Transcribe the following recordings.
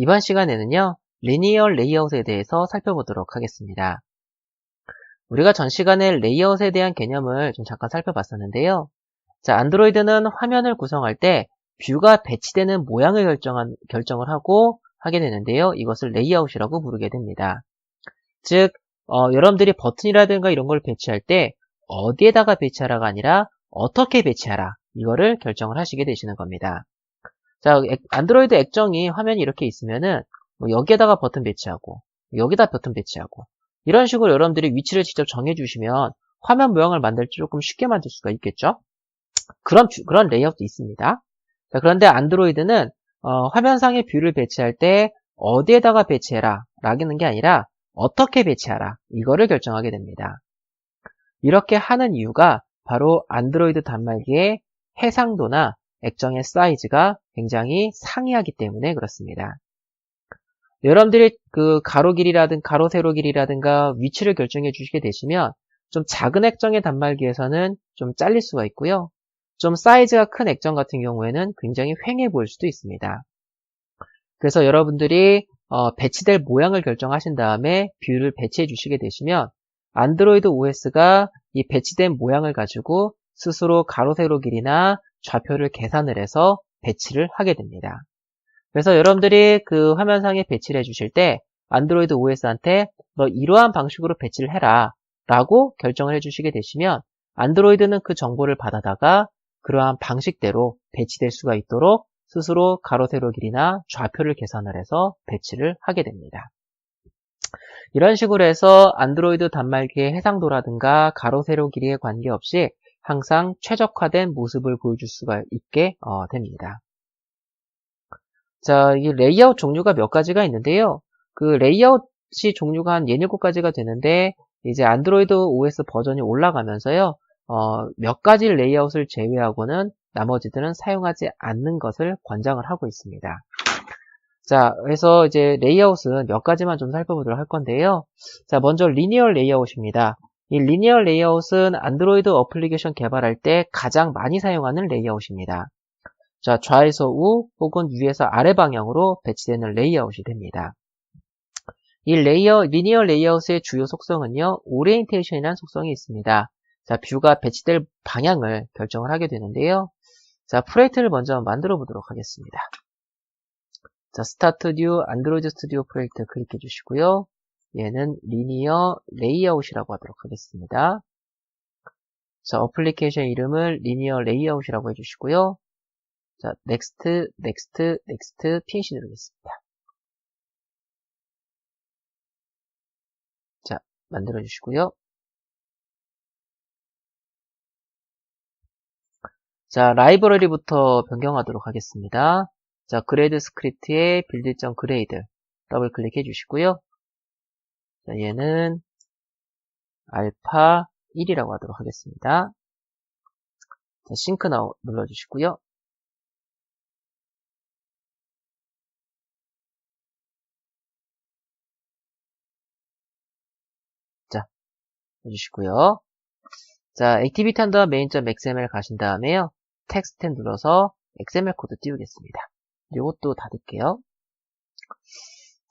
이번 시간에는요, 리니어 레이아웃에 대해서 살펴보도록 하겠습니다. 우리가 전 시간에 레이아웃에 대한 개념을 좀 잠깐 살펴봤었는데요. 자, 안드로이드는 화면을 구성할 때 뷰가 배치되는 모양을 결정을 하고 하게 되는데요. 이것을 레이아웃이라고 부르게 됩니다. 즉, 여러분들이 버튼이라든가 이런 걸 배치할 때 어디에다가 배치하라가 아니라 어떻게 배치하라, 이거를 결정을 하시게 되시는 겁니다. 자, 안드로이드 액정이 화면이 이렇게 있으면은 뭐 여기에다가 버튼 배치하고 여기다 버튼 배치하고 이런 식으로 여러분들이 위치를 직접 정해주시면 화면 모양을 만들 때 조금 쉽게 만들 수가 있겠죠? 그런 레이아웃도 있습니다. 자, 그런데 안드로이드는 화면상의 뷰를 배치할 때 어디에다가 배치해라 라는 게 아니라 어떻게 배치하라, 이거를 결정하게 됩니다. 이렇게 하는 이유가 바로 안드로이드 단말기의 해상도나 액정의 사이즈가 굉장히 상이하기 때문에 그렇습니다. 여러분들이 그 가로 길이라든가 가로 세로 길이라든가 위치를 결정해 주시게 되시면 좀 작은 액정의 단말기에서는 좀 잘릴 수가 있고요. 좀 사이즈가 큰 액정 같은 경우에는 굉장히 휑해 보일 수도 있습니다. 그래서 여러분들이 배치될 모양을 결정하신 다음에 뷰를 배치해 주시게 되시면 안드로이드 OS가 이 배치된 모양을 가지고 스스로 가로 세로 길이나 좌표를 계산을 해서 배치를 하게 됩니다. 그래서 여러분들이 그 화면상에 배치를 해주실 때 안드로이드 OS한테 너 이러한 방식으로 배치를 해라 라고 결정을 해주시게 되시면 안드로이드는 그 정보를 받아다가 그러한 방식대로 배치될 수가 있도록 스스로 가로 세로 길이나 좌표를 계산을 해서 배치를 하게 됩니다. 이런 식으로 해서 안드로이드 단말기의 해상도라든가 가로 세로 길이에 관계없이 항상 최적화된 모습을 보여줄 수가 있게 됩니다. 자, 이 레이아웃 종류가 몇 가지가 있는데요. 그 레이아웃이 종류가 한 17가지가 되는데 이제 안드로이드 OS 버전이 올라가면서요. 몇 가지 레이아웃을 제외하고는 나머지들은 사용하지 않는 것을 권장을 하고 있습니다. 자, 그래서 이제 레이아웃은 몇 가지만 좀 살펴보도록 할 건데요. 자, 먼저 리니어 레이아웃입니다. 이 리니어 레이아웃은 안드로이드 어플리케이션 개발할 때 가장 많이 사용하는 레이아웃입니다. 자, 좌에서 우 혹은 위에서 아래 방향으로 배치되는 레이아웃이 됩니다. 이 리니어 레이아웃의 주요 속성은요, 오리엔테이션이라는 속성이 있습니다. 자, 뷰가 배치될 방향을 결정을 하게 되는데요. 자, 프로젝트를 먼저 만들어 보도록 하겠습니다. 자, 스타트 뉴 안드로이드 스튜디오 프로젝트 클릭해 주시고요. 얘는 리니어 레이아웃이라고 하도록 하겠습니다. 자, 어플리케이션 이름을 리니어 레이아웃이라고 해주시고요. 자, 넥스트, 넥스트, 넥스트, 피니시 누르겠습니다. 자, 만들어 주시고요. 자, 라이브러리부터 변경하도록 하겠습니다. 자, 그레이드 스크립트의 빌드.그레이드 더블 클릭해 주시고요. 자, 얘는 알파 1이라고 하도록 하겠습니다. 자, 싱크 나우 눌러주시고요. 자, 해주시고요. 자, 액티비티 한다 main.xml 가신 다음에요. 텍스트 눌러서 XML 코드 띄우겠습니다. 이것도 닫을게요.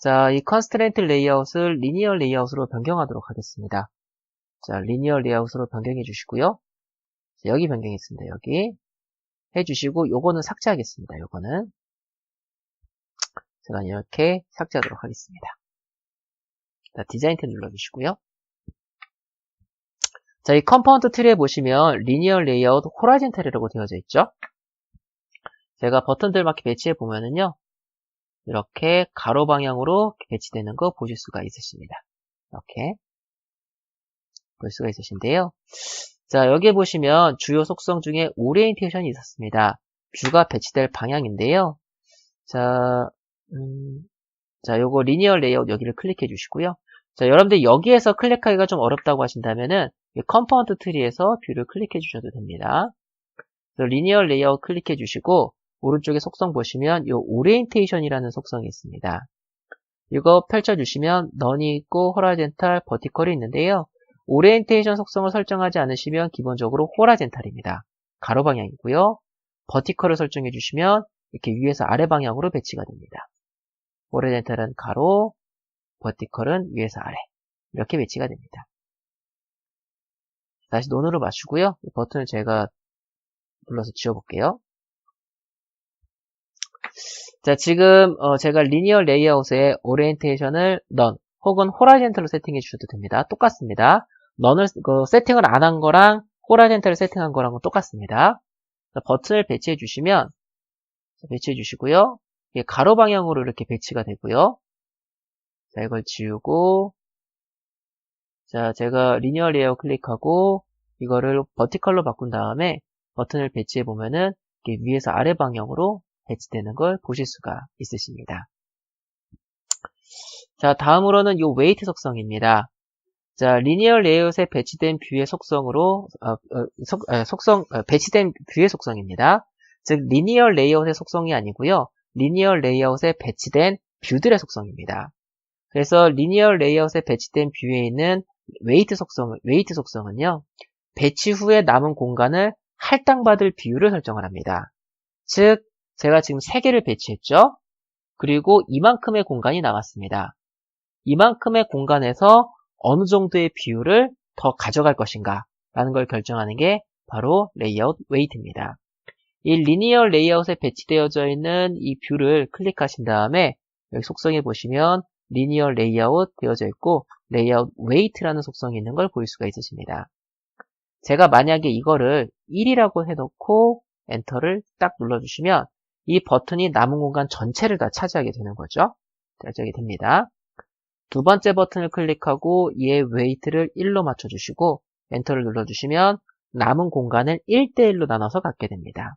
자, 이 컨스트레인트 레이아웃을 리니어 레이아웃으로 변경하도록 하겠습니다. 자, 리니어 레이아웃으로 변경해 주시고요. 자, 여기 변경했습니다. 여기 해주시고 요거는 삭제하겠습니다. 요거는 제가 이렇게 삭제하도록 하겠습니다. 자, 디자인 탭 눌러주시고요. 자, 이 컴포넌트 트리에 보시면 리니어 레이아웃 호라이즌탈이라고 되어져 있죠. 제가 버튼들 막 배치해 보면은요, 이렇게 가로 방향으로 배치되는 거 보실 수가 있으십니다. 이렇게 볼 수가 있으신데요. 자, 여기에 보시면 주요 속성 중에 오리엔테이션이 있었습니다. 뷰가 배치될 방향인데요. 자, 요거 리니어 레이아웃 여기를 클릭해 주시고요. 자, 여러분들 여기에서 클릭하기가 좀 어렵다고 하신다면은 컴포넌트 트리에서 뷰를 클릭해 주셔도 됩니다. 리니어 레이아웃 클릭해 주시고 오른쪽에 속성 보시면 이 오리엔테이션이라는 속성이 있습니다. 이거 펼쳐주시면 넌이 있고 호라이젠탈, 버티컬이 있는데요. 오리엔테이션 속성을 설정하지 않으시면 기본적으로 호라이젠탈입니다. 가로 방향이고요. 버티컬을 설정해 주시면 이렇게 위에서 아래 방향으로 배치가 됩니다. 호리젠탈은 가로, 버티컬은 위에서 아래. 이렇게 배치가 됩니다. 다시 논으로 맞추고요. 이 버튼을 제가 눌러서 지워볼게요. 자, 지금 제가 리니어 레이아웃에 오리엔테이션을 넌 혹은 호라이젠탈로 세팅해 주셔도 됩니다. 똑같습니다. 넌을 세팅을 안 한 거랑 호라이젠탈을 세팅한 거랑은 똑같습니다. 자, 버튼을 배치해 주시면 배치해 주시고요. 이게 가로 방향으로 이렇게 배치가 되고요. 자, 이걸 지우고 자, 제가 리니어 레이아웃 클릭하고 이거를 버티컬로 바꾼 다음에 버튼을 배치해 보면은 이렇게 위에서 아래 방향으로 배치되는 걸 보실 수가 있으십니다. 자, 다음으로는 이 웨이트 속성입니다. 자, 리니어 레이아웃에 배치된 뷰의 속성으로 배치된 뷰의 속성입니다. 즉 리니어 레이아웃의 속성이 아니고요. 리니어 레이아웃에 배치된 뷰들의 속성입니다. 그래서 리니어 레이아웃에 배치된 뷰에 있는 웨이트 속성은요. 배치 후에 남은 공간을 할당받을 비율을 설정을 합니다. 즉 제가 지금 3개를 배치했죠. 그리고 이만큼의 공간이 남았습니다. 이만큼의 공간에서 어느 정도의 비율을 더 가져갈 것인가 라는 걸 결정하는 게 바로 레이아웃 웨이트입니다. 이 리니어 레이아웃에 배치되어져 있는 이 뷰를 클릭하신 다음에 여기 속성에 보시면 리니어 레이아웃 되어져 있고 레이아웃 웨이트라는 속성이 있는 걸 볼 수가 있으십니다. 제가 만약에 이거를 1이라고 해놓고 엔터를 딱 눌러주시면 이 버튼이 남은 공간 전체를 다 차지하게 되는 거죠. 차지하게 됩니다. 두 번째 버튼을 클릭하고 얘의 웨이트를 1로 맞춰주시고 엔터를 눌러주시면 남은 공간을 1대1로 나눠서 갖게 됩니다.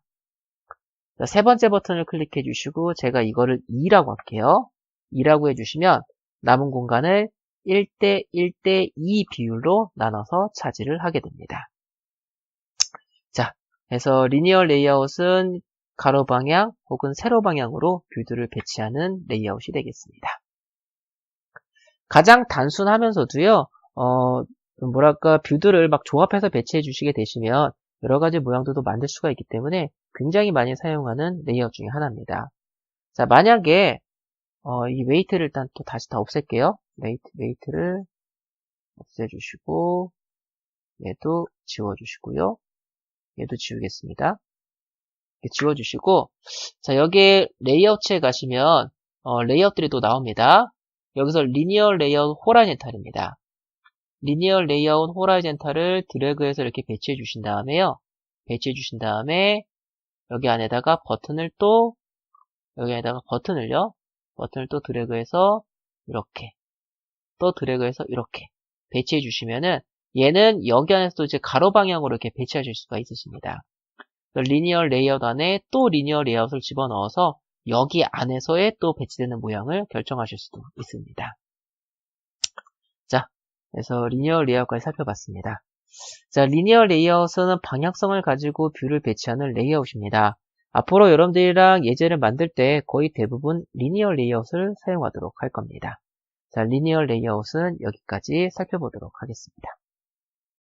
자, 세 번째 버튼을 클릭해 주시고 제가 이거를 2라고 할게요. 2라고 해주시면 남은 공간을 1대 1대2 비율로 나눠서 차지를 하게 됩니다. 자, 그래서 리니어 레이아웃은 가로 방향 혹은 세로 방향으로 뷰들을 배치하는 레이아웃이 되겠습니다. 가장 단순하면서도요, 뷰들을 막 조합해서 배치해 주시게 되시면 여러 가지 모양들도 만들 수가 있기 때문에 굉장히 많이 사용하는 레이아웃 중에 하나입니다. 자, 만약에, 이 웨이트를 일단 또 다시 다 없앨게요. 웨이트를 없애주시고, 얘도 지워주시고요. 얘도 지우겠습니다. 지워주시고, 자, 여기에 레이아웃에 가시면, 레이아웃들이 또 나옵니다. 여기서 리니어 레이아웃 호라이젠탈입니다. 리니어 레이아웃 호라이젠탈을 드래그해서 이렇게 배치해 주신 다음에요. 배치해 주신 다음에, 여기 안에다가 버튼을 또 드래그해서 이렇게, 또 드래그해서 이렇게 배치해 주시면은, 얘는 여기 안에서도 이제 가로 방향으로 이렇게 배치하실 수가 있으십니다. 리니어 레이아웃 안에 또 리니어 레이아웃을 집어넣어서 여기 안에서의 또 배치되는 모양을 결정하실 수도 있습니다. 자, 그래서 리니어 레이아웃까지 살펴봤습니다. 자, 리니어 레이아웃은 방향성을 가지고 뷰를 배치하는 레이아웃입니다. 앞으로 여러분들이랑 예제를 만들 때 거의 대부분 리니어 레이아웃을 사용하도록 할 겁니다. 자, 리니어 레이아웃은 여기까지 살펴보도록 하겠습니다.